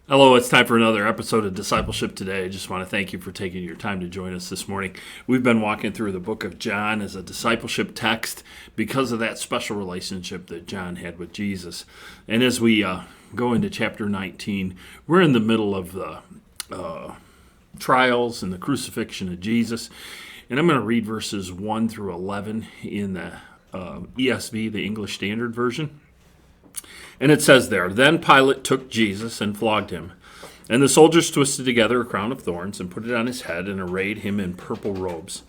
Hello, it's time for another episode of Discipleship Today. I just want to thank you for taking your time to join us this morning. We've been walking through the book of John as a discipleship text because of that special relationship that John had with Jesus. And as we go into chapter 19, we're in the middle of the trials and the crucifixion of Jesus. And I'm going to read verses 1 through 11 in the ESV, the English Standard Version. And it says there, "Then Pilate took Jesus and flogged him. And the soldiers twisted together a crown of thorns and put it on his head and arrayed him in purple robes.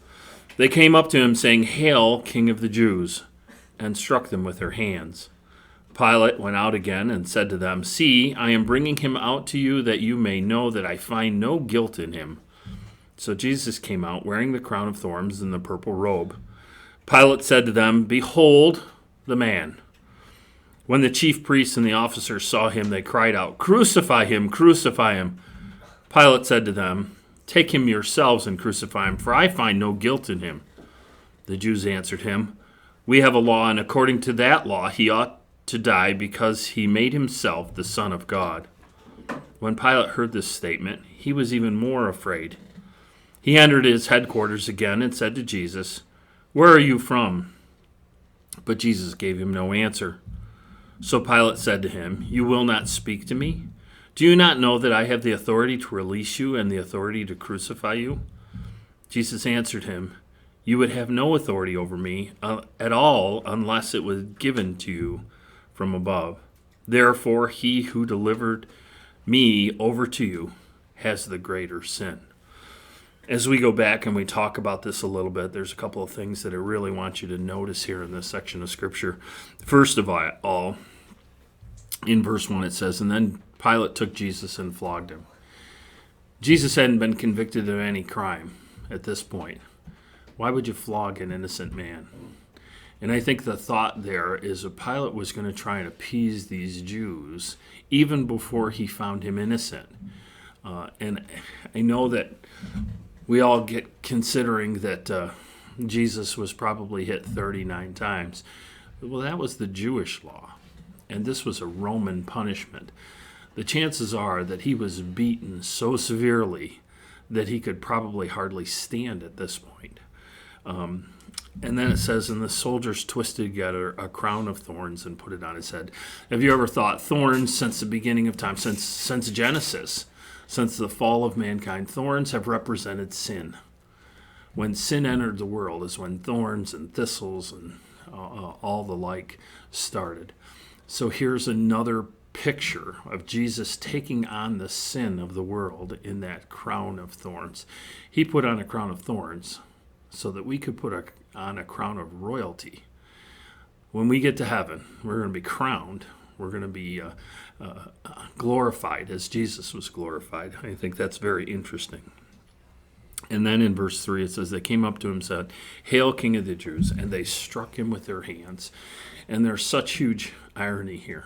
They came up to him saying, 'Hail, King of the Jews,' and struck them with their hands. Pilate went out again and said to them, 'See, I am bringing him out to you that you may know that I find no guilt in him.' So Jesus came out wearing the crown of thorns and the purple robe. Pilate said to them, 'Behold the man.' When the chief priests and the officers saw him, they cried out, 'Crucify him, crucify him.' Pilate said to them, 'Take him yourselves and crucify him, for I find no guilt in him.' The Jews answered him, 'We have a law, and according to that law he ought to die because he made himself the Son of God.' When Pilate heard this statement, he was even more afraid. He entered his headquarters again and said to Jesus, 'Where are you from?' But Jesus gave him no answer. So Pilate said to him, 'You will not speak to me? Do you not know that I have the authority to release you and the authority to crucify you?' Jesus answered him, 'You would have no authority over me at all unless it was given to you from above. Therefore, he who delivered me over to you has the greater sin.'" As we go back and we talk about this a little bit, there's a couple of things that I really want you to notice here in this section of Scripture. First of all, in verse 1 it says, "And then Pilate took Jesus and flogged him." Jesus hadn't been convicted of any crime at this point. Why would you flog an innocent man? And I think the thought there is that Pilate was going to try and appease these Jews even before he found him innocent. And I know that we all get considering that Jesus was probably hit 39 times. Well, that was the Jewish law, and this was a Roman punishment. The chances are that he was beaten so severely that he could probably hardly stand at this point. And then it says, "And the soldiers twisted together a crown of thorns and put it on his head." Have you ever thought thorns since the beginning of time, since Genesis? Since the fall of mankind, thorns have represented sin. When sin entered the world is when thorns and thistles and all the like started. So here's another picture of Jesus taking on the sin of the world in that crown of thorns. He put on a crown of thorns so that we could put on a crown of royalty. When we get to heaven, we're going to be crowned. We're going to be glorified as Jesus was glorified. I think that's very interesting. And then in verse 3 it says, "They came up to him and said, 'Hail, King of the Jews,' and they struck him with their hands." And there's such huge irony here.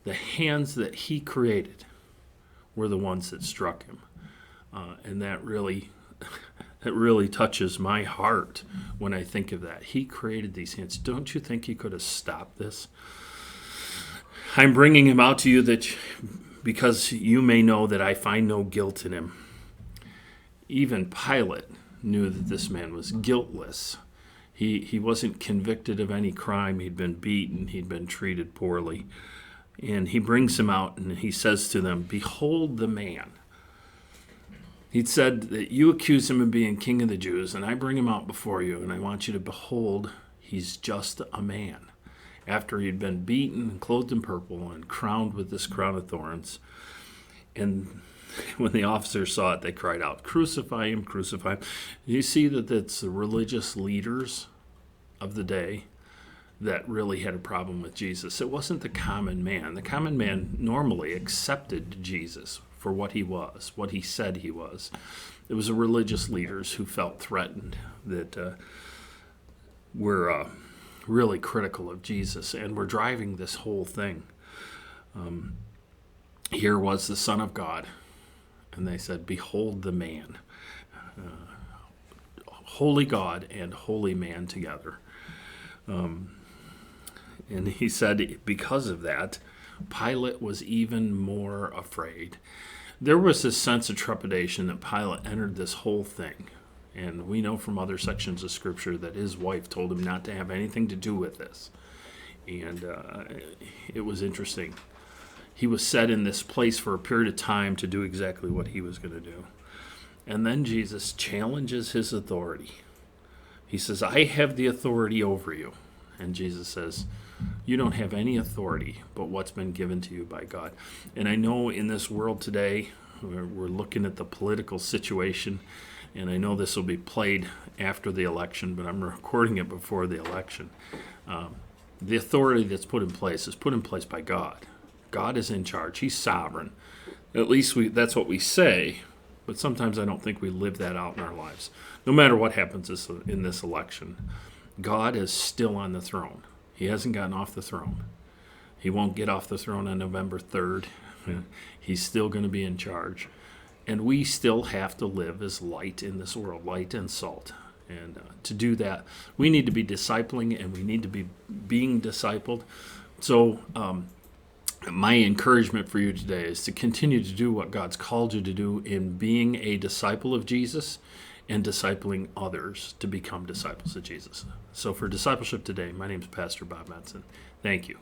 The hands that he created were the ones that struck him. And that really touches my heart when I think of that. He created these hands. Don't you think he could have stopped this? "I'm bringing him out to you because you may know that I find no guilt in him." Even Pilate knew that this man was guiltless. He wasn't convicted of any crime. He'd been beaten. He'd been treated poorly. And he brings him out and he says to them, "Behold the man." He'd said that you accuse him of being king of the Jews, and I bring him out before you, and I want you to behold he's just a man. After he'd been beaten and clothed in purple and crowned with this crown of thorns. And when the officers saw it, they cried out, "Crucify him, crucify him." You see that it's the religious leaders of the day that really had a problem with Jesus. It wasn't the common man. The common man normally accepted Jesus for what he was, what he said he was. It was the religious leaders who felt threatened, that were really critical of Jesus and were driving this whole thing. Here was the Son of God, and they said, "Behold the man." Holy God and holy man together. And he said, because of that, Pilate was even more afraid. There was this sense of trepidation that Pilate entered this whole thing. And we know from other sections of Scripture that his wife told him not to have anything to do with this. And it was interesting. He was set in this place for a period of time to do exactly what he was going to do. And then Jesus challenges his authority. He says, I have the authority over you. And Jesus says, you don't have any authority but what's been given to you by God. And I know in this world today, we're looking at the political situation, and I know this will be played after the election, but I'm recording it before the election. The authority that's put in place is put in place by God. God is in charge. He's sovereign. At least that's what we say, but sometimes I don't think we live that out in our lives. No matter what happens in this election, God is still on the throne. He hasn't gotten off the throne. He won't get off the throne on November 3rd. He's still going to be in charge. And we still have to live as light in this world, light and salt. And to do that, we need to be discipling, and we need to be being discipled. So my encouragement for you today is to continue to do what God's called you to do in being a disciple of Jesus and discipling others to become disciples of Jesus. So for Discipleship Today, my name is Pastor Bob Metzen. Thank you.